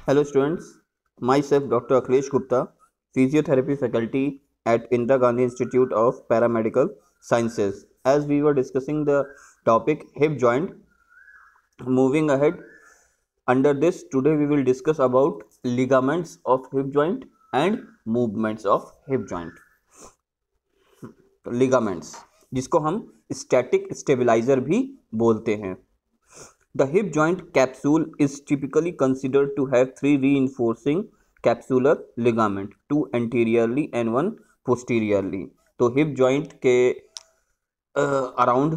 Hello students, myself Dr. Akhilesh Gupta, Physiotherapy faculty at Indira Gandhi Institute of Paramedical Sciences. As we were discussing the topic hip joint, moving ahead, under this today we will discuss about ligaments of hip joint and movements of hip joint. Ligaments जिसको हम static stabiliser भी बोलते हैं. The hip joint capsule is typically considered to have three reinforcing capsular ligament, two anteriorly and one posteriorly. तो hip joint के around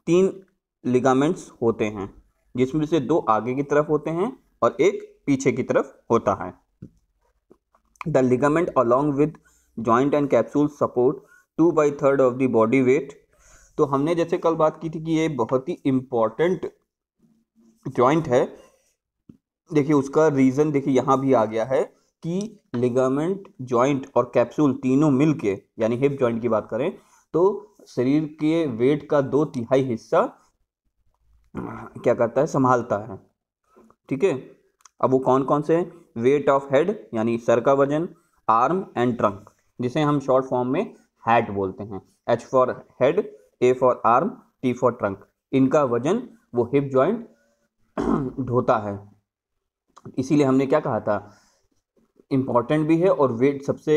तीन ligaments होते हैं, जिसमें से दो आगे की तरफ होते हैं और एक पीछे की तरफ होता है. The ligament along with joint and capsule support 2/3 of the body weight. तो हमने जैसे कल बात की थी कि ये बहुत ही इम्पॉर्टेंट जॉइंट है. देखिए उसका रीज़न देखिए यहाँ भी आ गया है कि लिगामेंट, जॉइंट और कैप्सूल तीनों मिलके, यानी हिप जॉइंट की बात करें तो शरीर के वेट का 2/3 हिस्सा क्या करता है, संभालता है. ठीक है. अब वो कौन कौन से हैं? वेट ऑफ हेड यानी सर का वजन, आर्म एंड ट्रंक जिसे हम शॉर्ट फॉर्म में हैट बोलते हैं. H for head, A for arm, T for trunk. इनका वजन वो हिप जॉइंट ढोता है. इसीलिए हमने क्या कहा था, इम्पॉर्टेंट भी है और वेट सबसे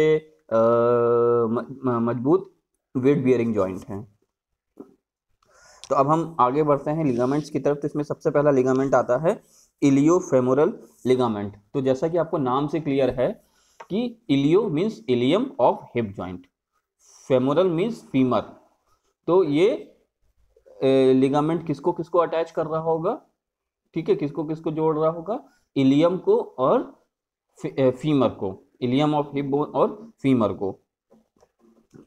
मजबूत वेट बियरिंग जॉइंट है. तो अब हम आगे बढ़ते हैं लिगामेंट्स की तरफ. तो इसमें सबसे पहला लिगामेंट आता है इलियोफेमोरल लिगामेंट. तो जैसा कि आपको नाम से क्लियर है कि ilio means ilium of hip joint, femoral means femur. तो ये लिगामेंट किसको किसको अटैच कर रहा होगा? ठीक है, किसको किसको जोड़ रहा होगा? इलियम को और फीमर को, इलियम ऑफ हिप बोन और फीमर को.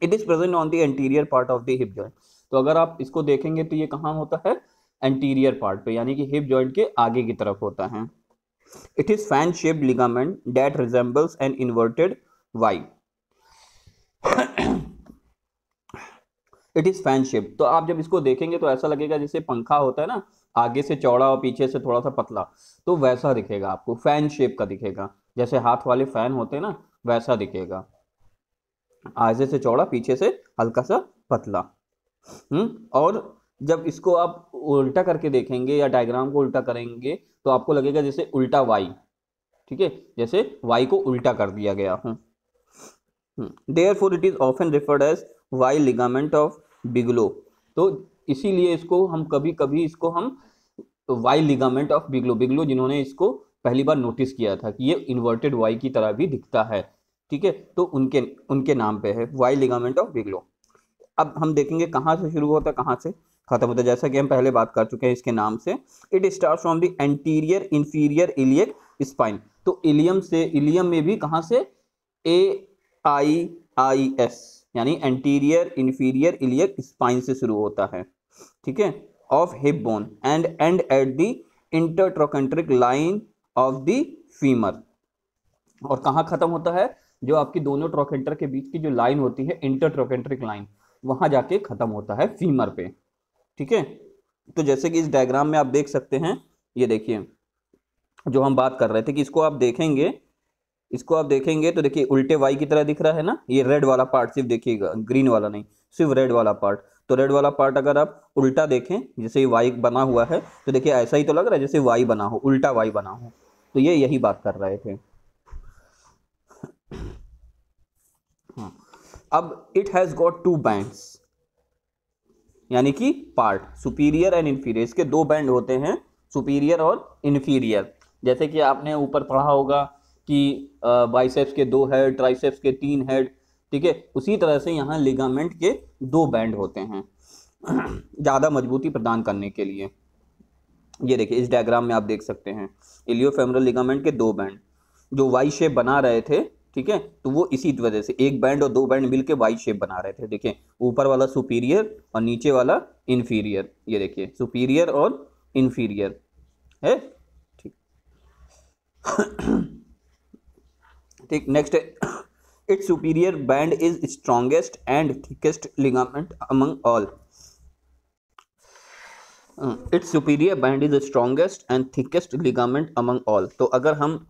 It is present on the anterior part of the hip joint. तो अगर आप इसको देखेंगे तो ये कहाँ होता है? एंटीरियर पार्ट पे, यानी कि हिप जॉइंट के आगे की तरफ होता है. It is fan-shaped ligament that resembles an inverted Y. It is fan-shaped. तो आप जब इसको देखेंगे तो ऐसा लगेगा जैसे पंखा होता है ना, आगे से चौड़ा और पीछे से थोड़ा सा पतला, तो वैसा दिखेगा आपको, फैन शेप का दिखेगा. जैसे हाथ वाले फैन होते हैं ना, वैसा दिखेगा, आगे से चौड़ा पीछे से हल्का सा पतला. और जब इसको आप उल्टा करके देखेंगे या डायग्राम को उल्टा करेंगे तो आपको लगेगा जैसे उल्टा वाई. ठीक है, जैसे वाई को उल्टा कर दिया गया हो. Therefore it is often referred as Y ligament of Bigelow. तो इसीलिए इसको हम कभी कभी इसको हम Y ligament of Bigelow, बिगलो जिन्होंने इसको पहली बार नोटिस किया था कि ये इन्वर्टेड Y की तरह भी दिखता है. ठीक है, तो उनके नाम पे है Y ligament of Bigelow. अब हम देखेंगे कहाँ से शुरू होता है, कहाँ से खत्म होता है. जैसा कि हम पहले बात कर चुके हैं इसके नाम से. It start from the anterior inferior iliac spine. तो इलियम से, इलियम में भी कहाँ से? AIIS यानी एंटीरियर इंफीरियर इलियक स्पाइन से शुरू होता है. ठीक है, of hip bone and and at the intertrochanteric line of the femur. और कहाँ खत्म होता है? जो आपकी दोनों ट्रोकेंटर के बीच की जो लाइन होती है, इंटरट्रोकेंट्रिक लाइन, वहां जाके खत्म होता है फीमर पे. ठीक है, तो जैसे कि इस डायग्राम में आप देख सकते हैं, ये देखिए जो हम बात कर रहे थे कि इसको आप देखेंगे तो देखिए उल्टे वाई की तरह दिख रहा है ना. ये रेड वाला पार्ट सिर्फ देखिएगा, ग्रीन वाला नहीं, सिर्फ रेड वाला पार्ट. तो रेड वाला पार्ट अगर आप उल्टा देखें, जैसे ये वाई बना हुआ है, तो देखिए ऐसा ही तो लग रहा है जैसे वाई बना हो, उल्टा वाई बना हो. तो ये यही बात कर रहे थे. अब it has got two bands, यानी कि पार्ट सुपीरियर एंड इंफीरियर. इसके दो बैंड होते हैं, सुपीरियर और इंफीरियर. जैसे कि आपने ऊपर पढ़ा होगा कि बाइसेप्स के 2 हेड, ट्राइसेप्स के 3 हेड. ठीक है, उसी तरह से यहाँ लिगामेंट के 2 बैंड होते हैं ज़्यादा मजबूती प्रदान करने के लिए. ये देखिए इस डायग्राम में आप देख सकते हैं इलियोफेमोरल लिगामेंट के 2 बैंड जो वाई शेप बना रहे थे. ठीक है, तो वो इसी वजह से एक बैंड और 2 बैंड मिलके वाई शेप बना रहे थे. देखिए ऊपर वाला सुपीरियर और नीचे वाला इंफीरियर. ये देखिए सुपीरियर और इंफीरियर है. ठीक ठीक, next it's superior band is strongest and thickest ligament among all. It's superior band is the strongest and thickest ligament among all. तो अगर हम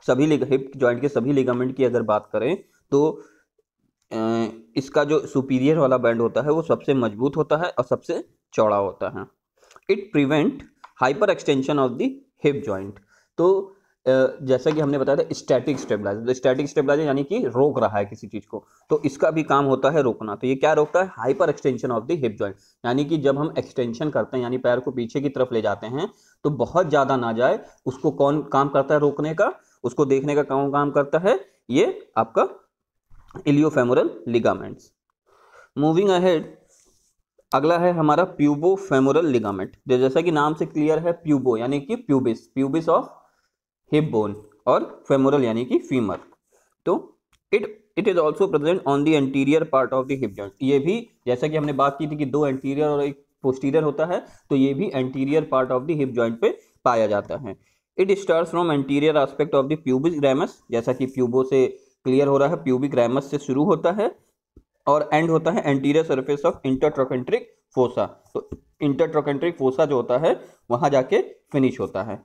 सभी हिप जॉइंट के सभी लिगामेंट की अगर बात करें तो इसका जो सुपीरियर वाला बैंड होता है वो सबसे मजबूत होता है और सबसे चौड़ा होता है। It prevent hyper extension of the hip joint. तो जैसा कि हमने बताया था स्टैटिक स्टेबलाइजर, तो स्टैटिक स्टेबलाइजर यानी कि रोक रहा है किसी चीज को, तो इसका भी काम होता है रोकना। तो ये क्या रोकता है? Hyper extension of the hip joint, यानी कि जब हम एक्सटेंशन करते हैं यानी पैर को पीछे की तरफ ले जाते हैं तो बहुत ज्यादा ना जाए, उसको कौन काम करता है रोकने का? उसको देखने का कौन काम करता है? ये आपका इलियोफेमोरल लिगामेंट्स। मूविंग अहेड, अगला है हमारा प्यूबोफेमोरल लिगामेंट। जैसा कि नाम से क्लियर है, प्यूबो यानी कि pubis, pubis of hip bone, और फेमोरल यानी कि फीमर। तो it is also present on the anterior part of the hip joint. ये भी जैसा कि हमने बात की थी कि दो एंटीरियर और एक पोस्टीरियर होता है, तो ये भी anterior part of the hip joint पे पाया जाता है। It starts from anterior aspect of the pubic ramus, जैसा कि प्यूबो से क्लियर हो रहा है, प्यूबिक रैमस से शुरू होता है और एंड होता है anterior surface of intertrochanteric fossa. तो इंटरट्रोकेंट्रिक फोसा जो होता है वहां जाके फिनिश होता है।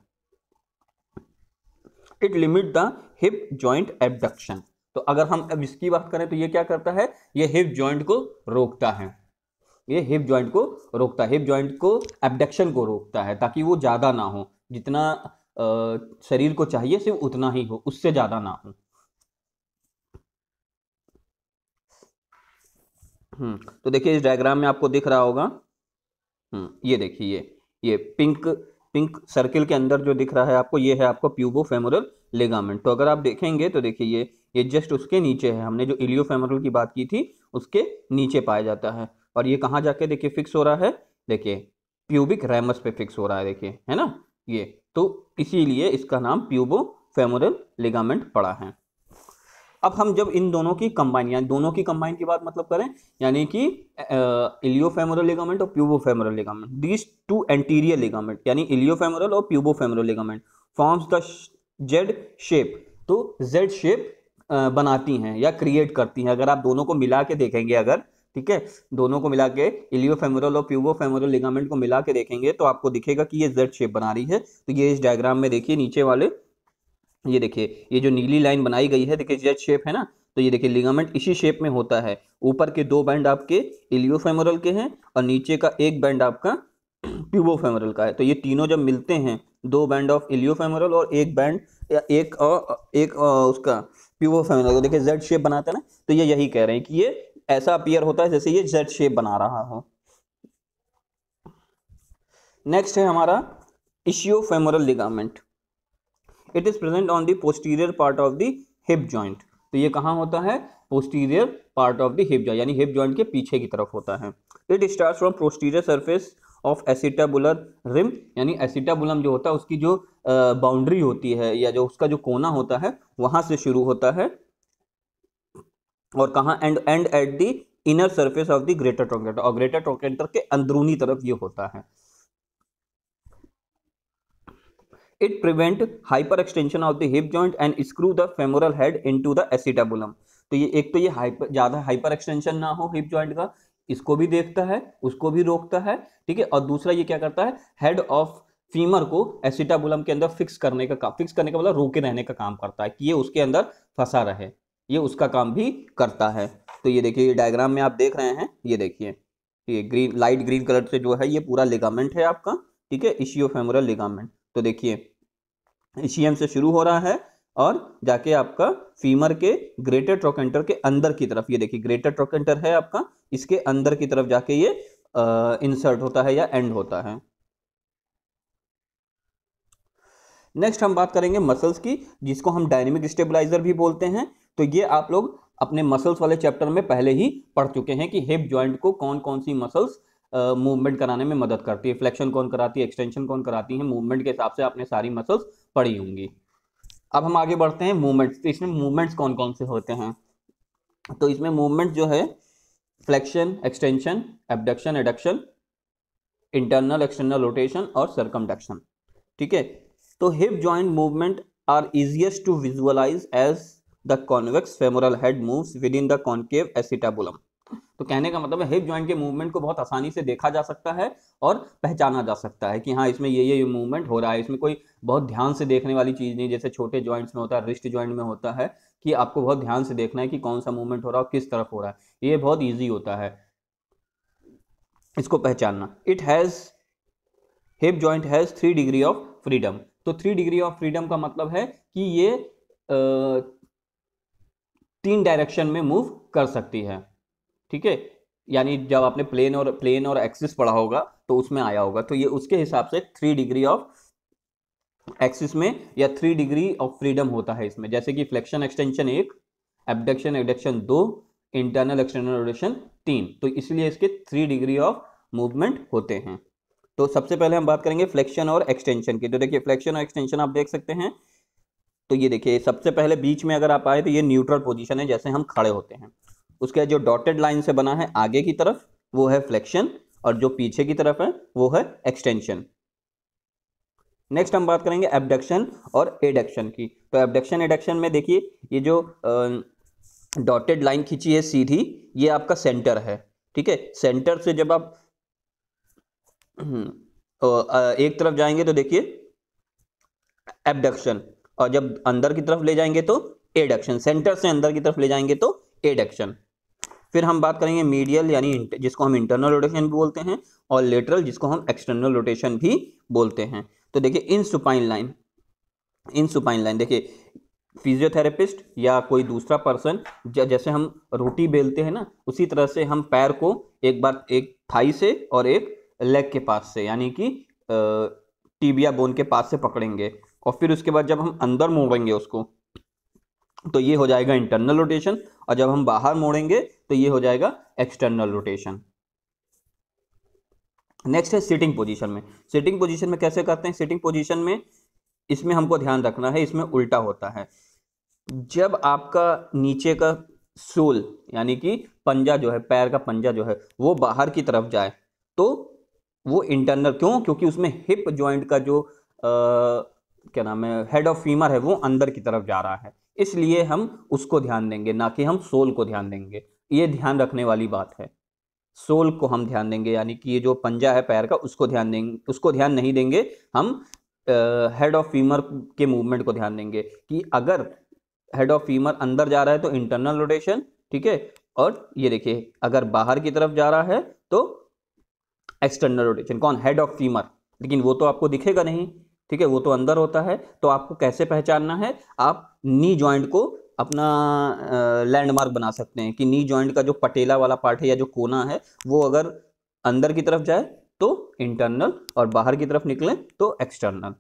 It limit the hip joint abduction. तो अगर हम अब इसकी बात करें तो ये क्या करता है? ये हिप जॉइंट को रोकता है, ये हिप जॉइंट को रोकता है, हिप जॉइंट को एबडक्शन को रोकता है ताकि वो ज्यादा ना हो, जितना शरीर को चाहिए सिर्फ उतना ही हो, उससे ज्यादा ना हो। तो देखिए इस डायग्राम में आपको दिख रहा होगा, ये देखिए ये पिंक सर्किल के अंदर जो दिख रहा है आपको, ये है आपको प्यूबोफेमोरल लिगामेंट। तो अगर आप देखेंगे तो देखिए ये जस्ट उसके नीचे है, हमने जो इलियोफेमोरल की बात की थी उसके नीचे पाया जाता है। और ये कहाँ जाके देखिए फिक्स हो रहा है? देखिए प्यूबिक रैमस पे फिक्स हो रहा है, देखिए है ना ये। तो इसीलिए इसका नाम प्यूबोफेमोरल लिगामेंट पड़ा है। अब हम जब इन दोनों की कंबाइन, यानी दोनों की कंबाइन की बात मतलब करें, यानी कि इलियोफेमोरल लिगामेंट और pubofemoral ligament, these two anterior ligament यानी इलियोफेमोरल और pubofemoral ligament forms the Z shape. तो जेड शेप बनाती हैं या क्रिएट करती हैं। अगर आप दोनों को मिला के देखेंगे, अगर ठीक है, दोनों को मिला के इलियोफेमोरल और प्यूबोफेमोरल लिगामेंट को मिला के देखेंगे तो आपको दिखेगा कि ये जेड शेप बना रही है। तो ये इस डायग्राम में देखिए नीचे वाले, ये देखिए ये जो नीली लाइन बनाई गई है, देखिए जेड शेप है ना, तो ये देखिए लिगामेंट इसी शेप में होता है। ऊपर के दो बैंड आपके इलियोफेमोरल के हैं और नीचे का एक बैंड आपका प्यूबोफेमोरल का है। तो ये तीनों जब मिलते हैं, दो बैंड ऑफ इलियोफेमोरल और एक बैंड एक उसका प्यूबोफेमोरल, तो देखिए जेड शेप बनाता है ना। तो ये यही कह रहे हैं कि ये ऐसा अपीयर होता है जैसे ये जेड शेप बना रहा हो। नेक्स्ट है हमारा ischiofemoral ligament. It is present on the posterior part of the hip joint. तो ये कहाँ होता है? Posterior part of the hip joint, यानी हिप जॉइंट के पीछे की तरफ होता है। It starts from posterior surface of acetabular rim, यानी एसिटाबुलम जो होता है उसकी जो बाउंड्री होती है या जो उसका जो कोना होता है वहां से शुरू होता है, और कहाँ? And at the inner surface of the greater trochanter, और ग्रेटर ट्रोकेंटर के अंदरूनी तरफ ये होता है। It prevent hyperextension of the hip joint and screw the femoral head into the acetabulum। तो ये एक तो ये ज्यादा हाइपर एक्सटेंशन ना हो हिप जॉइंट का, इसको भी देखता है, उसको भी रोकता है, ठीक है। और दूसरा ये क्या करता है? हेड ऑफ फीमर को एसिटाबुलम के अंदर फिक्स करने का मतलब रोके रहने का काम करता है कि ये उसके अंदर फंसा रहे, ये उसका काम भी करता है। तो ये देखिए डायग्राम में आप देख रहे हैं, ये देखिए ये ग्रीन, लाइट ग्रीन कलर से जो है ये पूरा लिगामेंट है आपका, ठीक है, इशियोफेमोरल लिगामेंट। तो देखिए इशियम से शुरू हो रहा है और जाके आपका फीमर के ग्रेटर ट्रोकेंटर के अंदर की तरफ, ये देखिए ग्रेटर ट्रोकेंटर है आपका, इसके अंदर की तरफ जाके ये इंसर्ट होता है या एंड होता है। नेक्स्ट हम बात करेंगे मसल्स की, जिसको हम डायनेमिक स्टेबलाइजर भी बोलते हैं। तो ये आप लोग अपने मसल्स वाले चैप्टर में पहले ही पढ़ चुके हैं कि हिप जॉइंट को कौन कौन सी मसल्स मूवमेंट कराने में मदद करती है, फ्लेक्शन कौन कराती है, एक्सटेंशन कौन कराती है, मूवमेंट के हिसाब से आपने सारी मसल्स पढ़ी होंगी। अब हम आगे बढ़ते हैं मूवमेंट्स। तो इसमें मूवमेंट्स कौन कौन से होते हैं? तो इसमें मूवमेंट जो है flexion, extension, abduction, adduction, internal external rotation और सर्कमडक्शन, ठीक है। तो hip joint movement are easiest to visualise as the convex femoral head moves within the concave acetabulum. तो कहने का मतलब है हिप जॉइंट के मूवमेंट को बहुत आसानी से देखा जा सकता है और पहचाना जा सकता है कि हाँ इसमें ये मूवमेंट हो रहा है। इसमें कोई बहुत ध्यान से देखने वाली चीज़ नहीं, जैसे छोटे जॉइंट्स में होता है, रिस्ट जॉइंट में होता है कि आपको बहुत ध्यान से देखना है कि कौन सा मूवमेंट हो रहा है, किस तरफ हो रहा है। ये बहुत ईजी होता है इसको पहचानना। It has hip joint has 3 degree of freedom. तो 3 डिग्री ऑफ फ्रीडम का मतलब है कि ये 3 डायरेक्शन में मूव कर सकती है। ठीक है, यानी जब आपने प्लेन और एक्सिस पढ़ा होगा तो उसमें आया होगा, तो ये उसके हिसाब से 3 डिग्री ऑफ एक्सिस में या 3 डिग्री ऑफ फ्रीडम होता है इसमें। जैसे कि flexion extension 1, abduction adduction 2, internal external rotation 3, तो इसलिए इसके 3 डिग्री ऑफ मूवमेंट होते हैं। तो सबसे पहले हम बात करेंगे फ्लेक्शन और एक्सटेंशन की। तो देखिए फ्लेक्शन और एक्सटेंशन आप देख सकते हैं। तो ये देखिए सबसे पहले बीच में अगर आप आए तो ये न्यूट्रल पोजीशन है, जैसे हम खड़े होते हैं। उसके जो डॉटेड लाइन से बना है आगे की तरफ वो है फ्लेक्शन, और जो पीछे की तरफ है वो है एक्सटेंशन। नेक्स्ट हम बात करेंगे एबडक्शन और एडक्शन की। तो एबडक्शन एडक्शन में देखिए ये जो डॉटेड लाइन खींची है सीधी, ये आपका सेंटर है। ठीक है, सेंटर से जब आप एक तरफ जाएंगे तो देखिए एबडक्शन, और जब अंदर की तरफ ले जाएंगे तो एडक्शन। सेंटर से अंदर की तरफ ले जाएंगे तो एडक्शन। फिर हम बात करेंगे मीडियल यानी जिसको हम इंटरनल रोटेशन भी बोलते हैं, और लेटरल जिसको हम एक्सटर्नल रोटेशन भी बोलते हैं। तो देखिए इन सुपाइन लाइन देखिए फिजियोथेरेपिस्ट या कोई दूसरा पर्सन जैसे हम रोटी बेलते हैं ना, उसी तरह से हम पैर को एक बार एक थाई से और एक लेग के पास से यानी कि टीबिया बोन के पास से पकड़ेंगे, और फिर उसके बाद जब हम अंदर मोड़ेंगे उसको तो ये हो जाएगा इंटरनल रोटेशन, और जब हम बाहर मोड़ेंगे तो ये हो जाएगा एक्सटर्नल रोटेशन। नेक्स्ट है सिटिंग पोजीशन में। सिटिंग पोजीशन में कैसे करते हैं? सिटिंग पोजीशन में इसमें हमको ध्यान रखना है, इसमें उल्टा होता है। जब आपका नीचे का सोल यानी कि पंजा जो है, पैर का पंजा जो है वो बाहर की तरफ जाए तो वो इंटरनल, क्यों? क्योंकि उसमें हिप जॉइंट का जो क्या नाम है, हेड ऑफ फीमर है, वो अंदर की तरफ जा रहा है, इसलिए हम उसको ध्यान देंगे, ना कि हम सोल को ध्यान देंगे। ये ध्यान रखने वाली बात है। सोल को हम ध्यान देंगे, यानी कि ये जो पंजा है पैर का उसको ध्यान देंगे, उसको ध्यान नहीं देंगे। हम हेड ऑफ फीमर के मूवमेंट को ध्यान देंगे कि अगर हेड ऑफ फीमर अंदर जा रहा है तो इंटरनल रोटेशन, ठीक है, और ये देखिए अगर बाहर की तरफ जा रहा है तो एक्सटर्नल रोटेशन। कौन? Head of femur. लेकिन वो तो आपको दिखेगा नहीं, ठीक है, वो तो अंदर होता है। तो आपको कैसे पहचानना है? आप नी जॉइंट को अपना लैंडमार्क बना सकते हैं कि नी जॉइंट का जो पटेला वाला पार्ट है या जो कोना है वो अगर अंदर की तरफ जाए तो इंटरनल और बाहर की तरफ निकले तो एक्सटर्नल।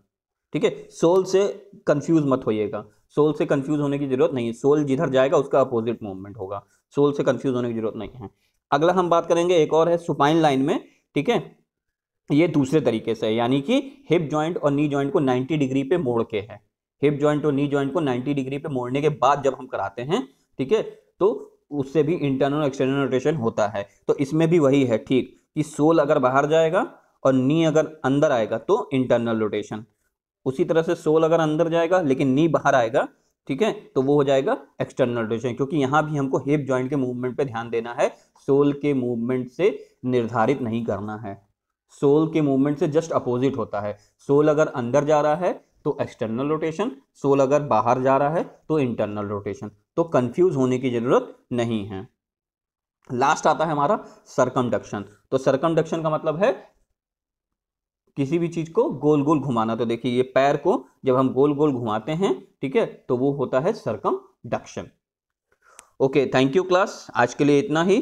ठीक है, सोल से कंफ्यूज मत होइएगा, सोल से कंफ्यूज होने की जरूरत नहीं है। सोल जिधर जाएगा उसका अपोजिट मूवमेंट होगा, सोल से कंफ्यूज होने की जरूरत नहीं है। अगला हम बात करेंगे, एक और है सुपाइन लाइन में। ठीक है, ये दूसरे तरीके से है, यानी कि हिप जॉइंट और नी जॉइंट को 90 डिग्री पे मोड़ के है। हिप जॉइंट और नी जॉइंट को 90 डिग्री पे मोड़ने के बाद जब हम कराते हैं, ठीक है, तो उससे भी इंटरनल और एक्सटर्नल रोटेशन होता है। तो इसमें भी वही है, ठीक, कि सोल अगर बाहर जाएगा और नी अगर अंदर आएगा तो इंटरनल रोटेशन। उसी तरह से सोल अगर अंदर जाएगा लेकिन नी बाहर आएगा, ठीक है, तो वो हो जाएगा एक्सटर्नल रोटेशन। क्योंकि यहां भी हमको हिप जॉइंट के मूवमेंट पे ध्यान देना है, सोल के मूवमेंट से निर्धारित नहीं करना है। सोल के मूवमेंट से जस्ट अपोजिट होता है। सोल अगर अंदर जा रहा है तो एक्सटर्नल रोटेशन, सोल अगर बाहर जा रहा है तो इंटरनल रोटेशन। तो कंफ्यूज होने की जरूरत नहीं है। लास्ट आता है हमारा सरकमडक्शन। तो सरकमडक्शन का मतलब है किसी भी चीज को गोल गोल घुमाना। तो देखिए ये पैर को जब हम गोल गोल घुमाते हैं, ठीक है, तो वो होता है circumduction. Okay, thank you class, आज के लिए इतना ही।